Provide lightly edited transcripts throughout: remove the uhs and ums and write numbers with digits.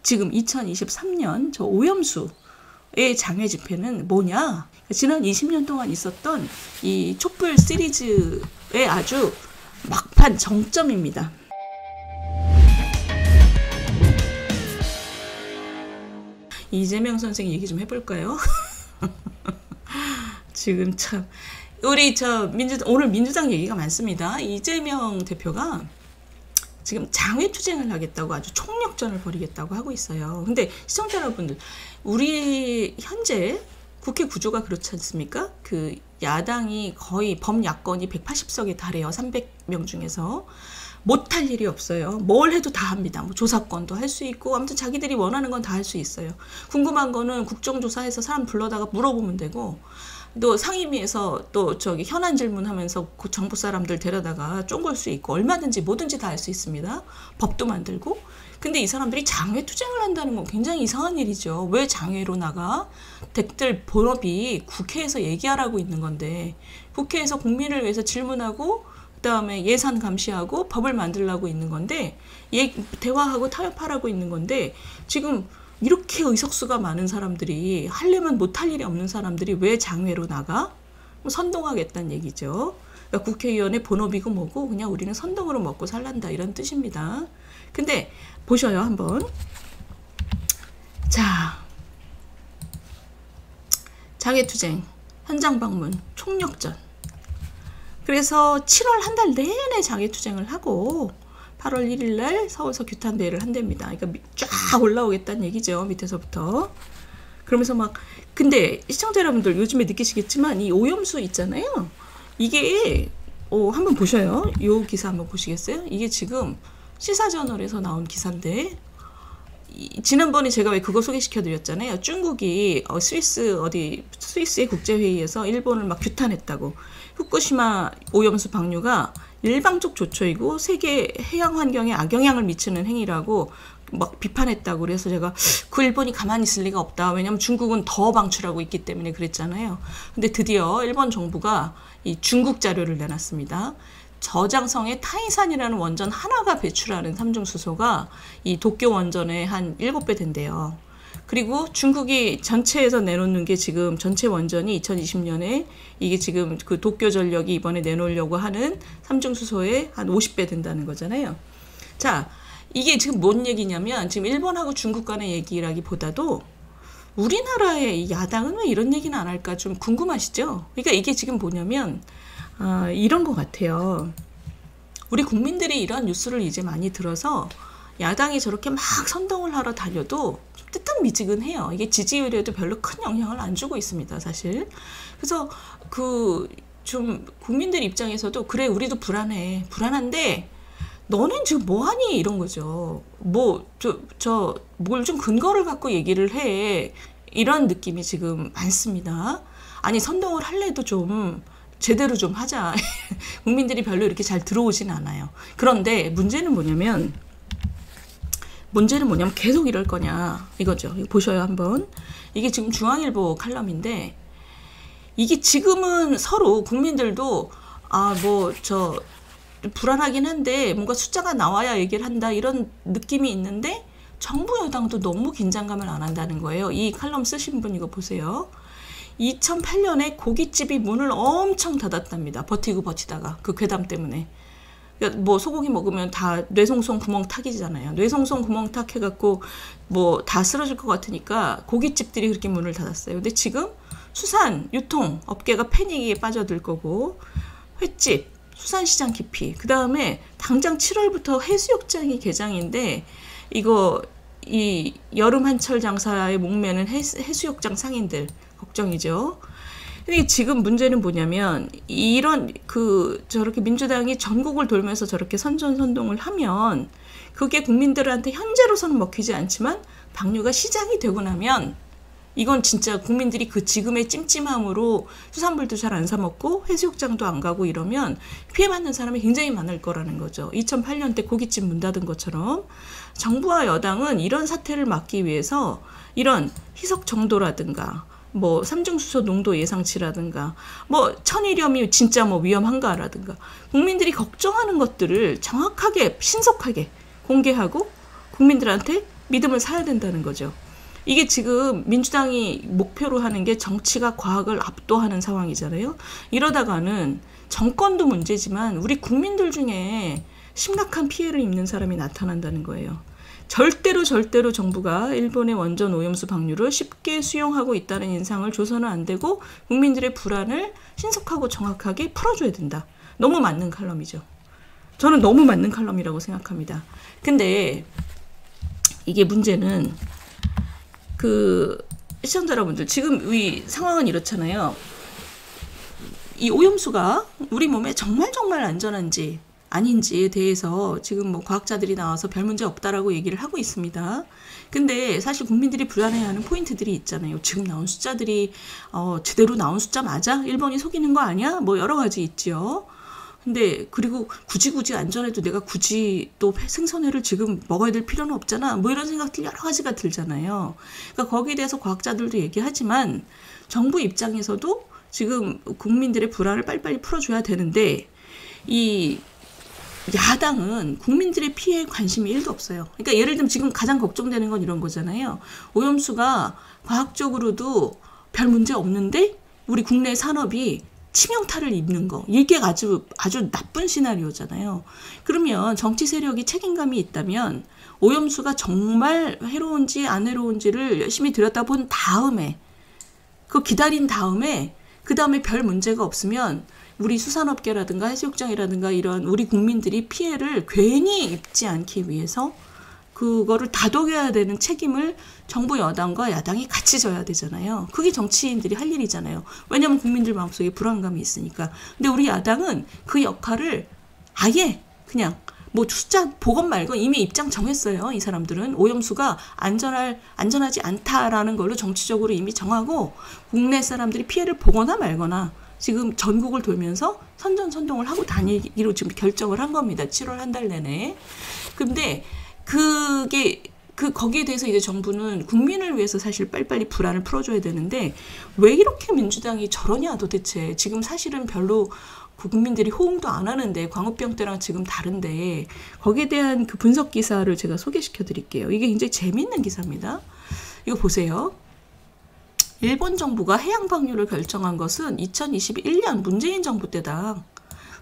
지금 2023년 저 오염수의 장외 집회는 뭐냐? 지난 20년 동안 있었던 이 촛불 시리즈의 아주 막판 정점입니다. 이재명 선생 얘기 좀 해볼까요? 지금 참 우리 오늘 민주당 얘기가 많습니다. 이재명 대표가 지금 장외투쟁을 하겠다고 아주 총력전을 벌이겠다고 하고 있어요. 근데 시청자 여러분들, 우리 현재 국회 구조가 그렇지 않습니까? 그 야당이 거의 범야권이 180석에 달해요. 300명 중에서. 못할 일이 없어요. 뭘 해도 다 합니다. 뭐 조사권도 할 수 있고, 아무튼 자기들이 원하는 건 다 할 수 있어요. 궁금한 거는 국정조사해서 사람 불러다가 물어보면 되고, 또 상임위에서 또 현안 질문하면서 그 정부 사람들 데려다가 쫑걸 수 있고, 얼마든지 뭐든지 다 할 수 있습니다. 법도 만들고. 근데 이 사람들이 장외 투쟁을 한다는 건 굉장히 이상한 일이죠. 왜 장외로 나가? 댁들 본업이 국회에서 얘기하라고 있는 건데, 국회에서 국민을 위해서 질문하고 그다음에 예산 감시하고 법을 만들라고 있는 건데, 대화하고 타협하라고 있는 건데, 지금 이렇게 의석수가 많은 사람들이, 하려면 못할 일이 없는 사람들이 왜 장외로 나가? 선동하겠다는 얘기죠. 그러니까 국회의원의 본업이고 뭐고 그냥 우리는 선동으로 먹고 살란다, 이런 뜻입니다. 근데 보셔요, 한번. 자, 장외투쟁, 현장 방문, 총력전. 그래서 7월 한 달 내내 장외투쟁을 하고 8월 1일 날 서울서 규탄대회를 한답니다. 그러니까 쫙 올라오겠다는 얘기죠, 밑에서부터. 그러면서 막, 근데 시청자 여러분들 요즘에 느끼시겠지만 이 오염수 있잖아요. 이게 한번 보셔요. 요 기사 한번 보시겠어요? 이게 지금 시사저널에서 나온 기사인데, 지난번에 제가 왜 그거 소개시켜 드렸잖아요. 중국이 스위스의 국제회의에서 일본을 막 규탄했다고. 후쿠시마 오염수 방류가 일방적 조처이고 세계 해양 환경에 악영향을 미치는 행위라고 막 비판했다고. 그래서 제가 그 일본이 가만히 있을 리가 없다. 왜냐면 중국은 더 방출하고 있기 때문에 그랬잖아요. 근데 드디어 일본 정부가 이 중국 자료를 내놨습니다. 저장성의 타이산이라는 원전 하나가 배출하는 삼중수소가 이 도쿄 원전의 한 7배 된대요. 그리고 중국이 전체에서 내놓는 게 지금 전체 원전이 2020년에 이게 지금 그 도쿄 전력이 이번에 내놓으려고 하는 삼중수소의 한 50배 된다는 거잖아요. 자, 이게 지금 뭔 얘기냐면, 지금 일본하고 중국 간의 얘기라기보다도 우리나라의 야당은 왜 이런 얘기는 안 할까 좀 궁금하시죠? 그러니까 이게 지금 뭐냐면, 이런 것 같아요. 우리 국민들이 이런 뉴스를 이제 많이 들어서 야당이 저렇게 막 선동을 하러 다녀도 좀 뜨뜻미지근해요. 이게 지지율에도 별로 큰 영향을 안 주고 있습니다, 사실. 그래서 좀 국민들 입장에서도, 그래 우리도 불안한데 너는 지금 뭐하니, 이런 거죠. 뭘 좀 근거를 갖고 얘기를 해, 이런 느낌이 지금 많습니다. 아니, 선동을 할래도 좀 제대로 좀 하자. 국민들이 별로 이렇게 잘 들어오진 않아요. 그런데 문제는 뭐냐면 계속 이럴 거냐, 이거죠. 이거 보셔요, 한번. 이게 지금 중앙일보 칼럼인데, 이게 지금은 서로 국민들도 불안하긴 한데 뭔가 숫자가 나와야 얘기를 한다, 이런 느낌이 있는데 정부 여당도 너무 긴장감을 안 한다는 거예요. 이 칼럼 쓰신 분 이거 보세요. 2008년에 고깃집이 문을 엄청 닫았답니다. 버티다가 그 괴담 때문에. 그러니까 뭐 소고기 먹으면 다 뇌송송 구멍 탁이잖아요. 뇌송송 구멍 탁 해갖고 뭐 다 쓰러질 것 같으니까 고깃집들이 그렇게 문을 닫았어요. 근데 지금 수산 유통 업계가 패닉에 빠져들 거고, 횟집, 수산시장 기피, 그 다음에 당장 7월부터 해수욕장이 개장인데, 이 여름 한철 장사에 목매는 해수욕장 상인들 걱정이죠. 근데 지금 문제는 뭐냐면, 저렇게 민주당이 전국을 돌면서 저렇게 선전선동을 하면, 그게 국민들한테 현재로서는 먹히지 않지만 방류가 시작이 되고 나면 이건 진짜 국민들이 그 지금의 찜찜함으로 수산물도 잘 안 사 먹고 해수욕장도 안 가고 이러면 피해받는 사람이 굉장히 많을 거라는 거죠. 2008년 때 고깃집 문 닫은 것처럼 정부와 여당은 이런 사태를 막기 위해서 이런 희석 정도라든가 뭐 삼중수소 농도 예상치라든가 뭐 천일염이 진짜 뭐 위험한가라든가 국민들이 걱정하는 것들을 정확하게 신속하게 공개하고 국민들한테 믿음을 사야 된다는 거죠. 이게 지금 민주당이 목표로 하는 게 정치가 과학을 압도하는 상황이잖아요. 이러다가는 정권도 문제지만 우리 국민들 중에 심각한 피해를 입는 사람이 나타난다는 거예요. 절대로 정부가 일본의 원전 오염수 방류를 쉽게 수용하고 있다는 인상을 줘서는 안 되고 국민들의 불안을 신속하고 정확하게 풀어줘야 된다. 너무 맞는 칼럼이죠. 저는 너무 맞는 칼럼이라고 생각합니다. 근데 이게 문제는 시청자 여러분들, 지금 이 상황은 이렇잖아요. 이 오염수가 우리 몸에 정말 안전한지 아닌지에 대해서 지금 뭐 과학자들이 나와서 별 문제 없다라고 얘기를 하고 있습니다. 근데 사실 국민들이 불안해하는 포인트들이 있잖아요. 지금 나온 숫자들이 제대로 나온 숫자 맞아? 일본이 속이는 거 아니야? 뭐 여러 가지 있죠. 근데 그리고 굳이 안전해도 내가 굳이 또 생선회를 지금 먹어야 될 필요는 없잖아. 뭐 이런 생각들 여러 가지가 들잖아요. 그러니까 거기에 대해서 과학자들도 얘기하지만 정부 입장에서도 지금 국민들의 불안을 빨리빨리 풀어줘야 되는데 이 야당은 국민들의 피해에 관심이 1도 없어요. 그러니까 예를 들면 지금 가장 걱정되는 건 이런 거잖아요. 오염수가 과학적으로도 별 문제 없는데 우리 국내 산업이 치명타를 입는 거, 이게 아주 나쁜 시나리오잖아요. 그러면 정치 세력이 책임감이 있다면 오염수가 정말 해로운지 안 해로운지를 열심히 들여다본 다음에 기다린 다음에 그 다음에 별 문제가 없으면 우리 수산업계라든가 해수욕장이라든가 이런 우리 국민들이 피해를 괜히 입지 않기 위해서 그거를 다독여야 되는 책임을 정부 여당과 야당이 같이 져야 되잖아요. 그게 정치인들이 할 일이잖아요. 왜냐하면 국민들 마음속에 불안감이 있으니까. 근데 우리 야당은 그 역할을 아예 그냥 뭐 숫자 보건 말건 이미 입장 정했어요. 이 사람들은 오염수가 안전하지 않다라는 걸로 정치적으로 이미 정하고 국내 사람들이 피해를 보거나 말거나 지금 전국을 돌면서 선전선동을 하고 다니기로 지금 결정을 한 겁니다. 7월 한 달 내내. 근데 거기에 대해서 이제 정부는 국민을 위해서 사실 빨리빨리 불안을 풀어줘야 되는데 왜 이렇게 민주당이 저러냐 도대체. 지금 사실은 별로 국민들이 호응도 안 하는데 광우병 때랑 지금 다른데 거기에 대한 그 분석 기사를 제가 소개시켜 드릴게요. 이게 굉장히 재미있는 기사입니다. 이거 보세요. 일본 정부가 해양 방류를 결정한 것은 2021년 문재인 정부 때다.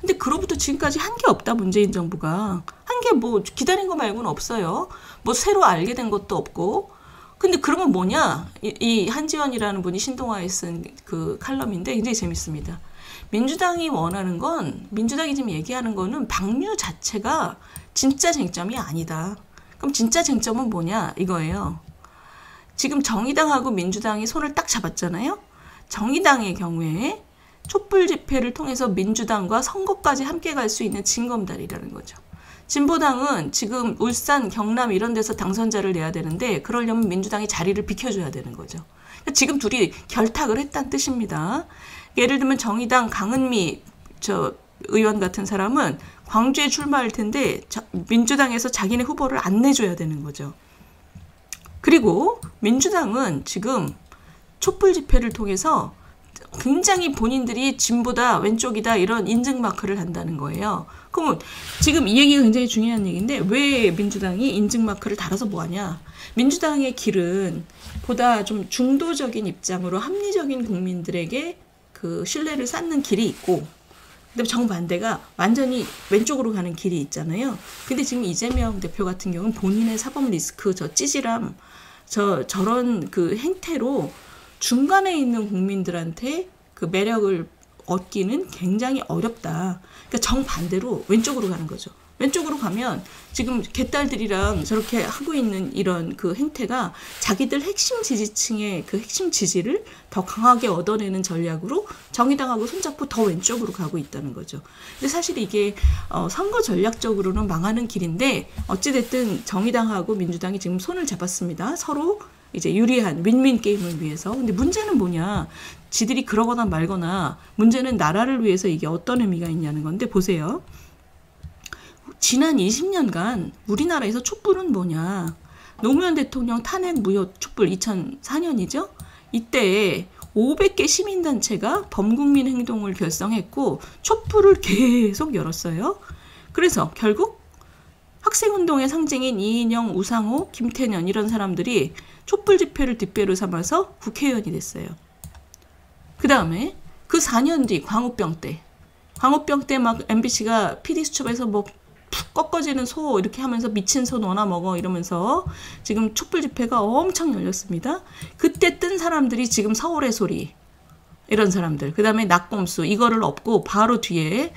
근데 그로부터 지금까지 한 게 없다. 문재인 정부가 한 게 뭐 기다린 거 말고는 없어요. 뭐 새로 알게 된 것도 없고. 근데 그러면 뭐냐? 이 한지원이라는 분이 신동아에 쓴 그 칼럼인데 굉장히 재밌습니다. 민주당이 원하는 건, 민주당이 지금 얘기하는 거는 방류 자체가 진짜 쟁점이 아니다. 그럼 진짜 쟁점은 뭐냐? 이거예요. 지금 정의당하고 민주당이 손을 딱 잡았잖아요. 정의당의 경우에 촛불 집회를 통해서 민주당과 선거까지 함께 갈 수 있는 징검다리라는 거죠. 진보당은 지금 울산, 경남 이런 데서 당선자를 내야 되는데 그러려면 민주당이 자리를 비켜줘야 되는 거죠. 지금 둘이 결탁을 했다는 뜻입니다. 예를 들면 정의당 강은미 의원 같은 사람은 광주에 출마할 텐데 민주당에서 자기네 후보를 안 내줘야 되는 거죠. 그리고 민주당은 지금 촛불 집회를 통해서 굉장히 본인들이 진보다 왼쪽이다 이런 인증 마크를 한다는 거예요. 그러면 지금 이 얘기가 굉장히 중요한 얘기인데 왜 민주당이 인증 마크를 달아서 뭐하냐. 민주당의 길은 보다 좀 중도적인 입장으로 합리적인 국민들에게 그 신뢰를 쌓는 길이 있고 근데 정반대가 완전히 왼쪽으로 가는 길이 있잖아요. 근데 지금 이재명 대표 같은 경우는 본인의 사법 리스크, 찌질함, 저런 그 행태로 중간에 있는 국민들한테 그 매력을 얻기는 굉장히 어렵다. 그러니까 정반대로 왼쪽으로 가는 거죠. 왼쪽으로 가면 지금 개딸들이랑 저렇게 하고 있는 이런 그 행태가 자기들 핵심 지지층의 그 핵심 지지를 더 강하게 얻어내는 전략으로 정의당하고 손잡고 더 왼쪽으로 가고 있다는 거죠. 근데 사실 이게 선거 전략적으로는 망하는 길인데 어찌됐든 정의당하고 민주당이 지금 손을 잡았습니다. 서로 이제 유리한 윈윈 게임을 위해서. 근데 문제는 뭐냐. 지들이 그러거나 말거나 문제는 나라를 위해서 이게 어떤 의미가 있냐는 건데 보세요. 지난 20년간 우리나라에서 촛불은 뭐냐. 노무현 대통령 탄핵 무효 촛불 2004년이죠. 이때 500개 시민단체가 범국민 행동을 결성했고 촛불을 계속 열었어요. 그래서 결국 학생운동의 상징인 이인영, 우상호, 김태년 이런 사람들이 촛불 집회를 뒷배로 삼아서 국회의원이 됐어요. 그 다음에 그 4년 뒤 광우병 때 막 MBC가 PD수첩에서 뭐 푹 꺾어지는 소 이렇게 하면서 미친 소 너나 먹어 이러면서 지금 촛불 집회가 엄청 열렸습니다. 그때 뜬 사람들이 지금 서울의 소리 이런 사람들, 그 다음에 낙곰수 이거를 업고 바로 뒤에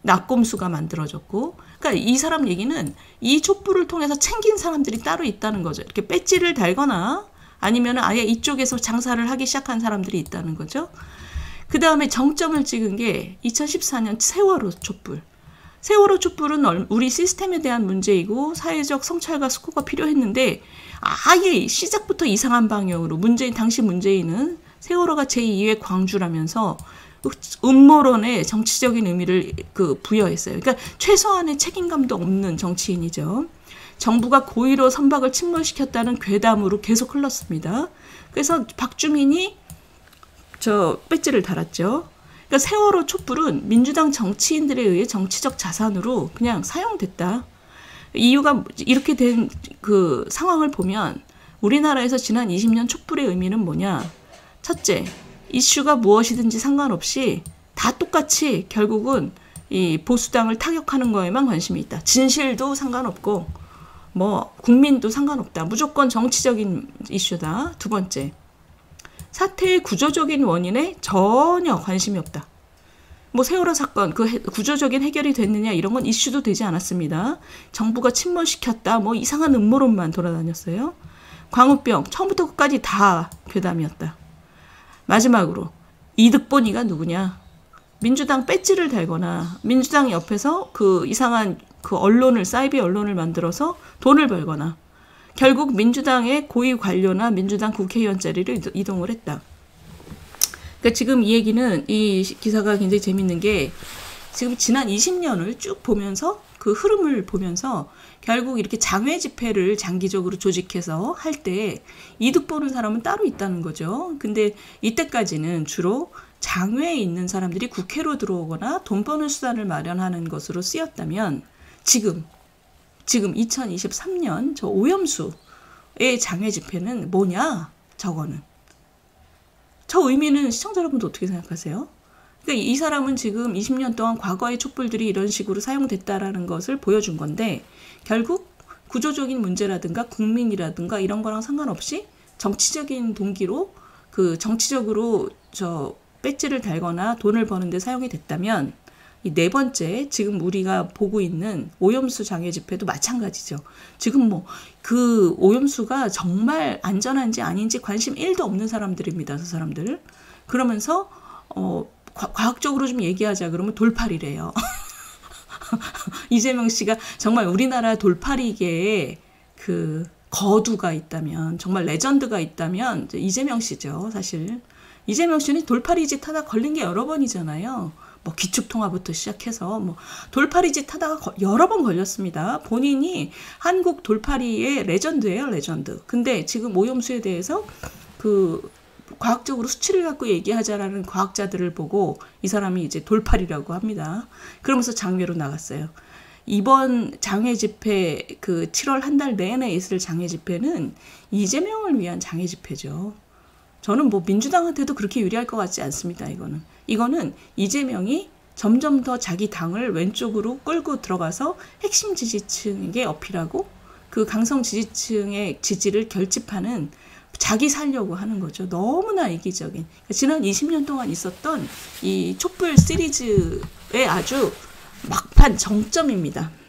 낙곰수가 만들어졌고, 그러니까 이 사람 얘기는 이 촛불을 통해서 챙긴 사람들이 따로 있다는 거죠. 이렇게 배지를 달거나 아니면 아예 이쪽에서 장사를 하기 시작한 사람들이 있다는 거죠. 그 다음에 정점을 찍은 게 2014년 세월호 촛불. 세월호 촛불은 우리 시스템에 대한 문제이고 사회적 성찰과 숙고가 필요했는데 아예 시작부터 이상한 방향으로 당시 문재인은 세월호가 제2의 광주라면서 음모론에 정치적인 의미를 부여했어요. 그러니까 최소한의 책임감도 없는 정치인이죠. 정부가 고의로 선박을 침몰시켰다는 괴담으로 계속 흘렀습니다. 그래서 박주민이 배지를 달았죠. 그러니까 세월호 촛불은 민주당 정치인들에 의해 정치적 자산으로 그냥 사용됐다. 이유가 이렇게 된 그 상황을 보면 우리나라에서 지난 20년 촛불의 의미는 뭐냐? 첫째, 이슈가 무엇이든지 상관없이 다 똑같이 결국은 이 보수당을 타격하는 거에만 관심이 있다. 진실도 상관없고 뭐 국민도 상관없다. 무조건 정치적인 이슈다. 두 번째, 사태의 구조적인 원인에 전혀 관심이 없다. 뭐 세월호 사건 구조적인 해결이 됐느냐 이런 건 이슈도 되지 않았습니다. 정부가 침몰시켰다 뭐 이상한 음모론만 돌아다녔어요. 광우병 처음부터 끝까지 다 괴담이었다. 마지막으로 이득본이가 누구냐? 민주당 배지를 달거나 민주당 옆에서 이상한 언론을 사이비 언론을 만들어서 돈을 벌거나 결국 민주당의 고위 관료나 민주당 국회의원 자리를 이동을 했다. 그러니까 지금 이 얘기는 이 기사가 굉장히 재밌는 게 지금 지난 20년을 쭉 보면서 그 흐름을 보면서 결국 이렇게 장외 집회를 장기적으로 조직해서 할 때 이득 보는 사람은 따로 있다는 거죠. 근데 이때까지는 주로 장외에 있는 사람들이 국회로 들어오거나 돈 버는 수단을 마련하는 것으로 쓰였다면 지금 2023년 저 오염수의 장외 집회는 뭐냐? 저거는. 저 의미는 시청자 여러분도 어떻게 생각하세요? 그러니까 이 사람은 지금 20년 동안 과거의 촛불들이 이런 식으로 사용됐다라는 것을 보여준 건데 결국 구조적인 문제라든가 국민이라든가 이런 거랑 상관없이 정치적인 동기로 정치적으로 배지를 달거나 돈을 버는 데 사용이 됐다면 이 네 번째 지금 우리가 보고 있는 오염수 장애 집회도 마찬가지죠. 지금 뭐 오염수가 정말 안전한지 아닌지 관심 1도 없는 사람들입니다. 그 사람들. 그러면서 과학적으로 좀 얘기하자 그러면 돌팔이래요. 이재명 씨가 정말 우리나라 돌팔이계에 거두가 있다면 정말 레전드가 있다면 이재명 씨죠. 사실 이재명 씨는 돌팔이 짓 하다 걸린 게 여러 번이잖아요. 뭐 기축통화부터 시작해서 뭐 돌팔이 짓 하다가 여러 번 걸렸습니다. 본인이 한국 돌팔이의 레전드예요, 레전드. 근데 지금 오염수에 대해서 과학적으로 수치를 갖고 얘기하자라는 과학자들을 보고 이 사람이 이제 돌팔이라고 합니다. 그러면서 장외로 나갔어요. 이번 장외 집회 7월 한 달 내내 있을 장외 집회는 이재명을 위한 장외 집회죠. 저는 뭐 민주당한테도 그렇게 유리할 것 같지 않습니다. 이거는 이재명이 점점 더 자기 당을 왼쪽으로 끌고 들어가서 핵심 지지층에게 어필하고 그 강성 지지층의 지지를 결집하는 자기 살려고 하는 거죠. 너무나 이기적인. 지난 20년 동안 있었던 이 촛불 시리즈의 아주 막판 정점입니다.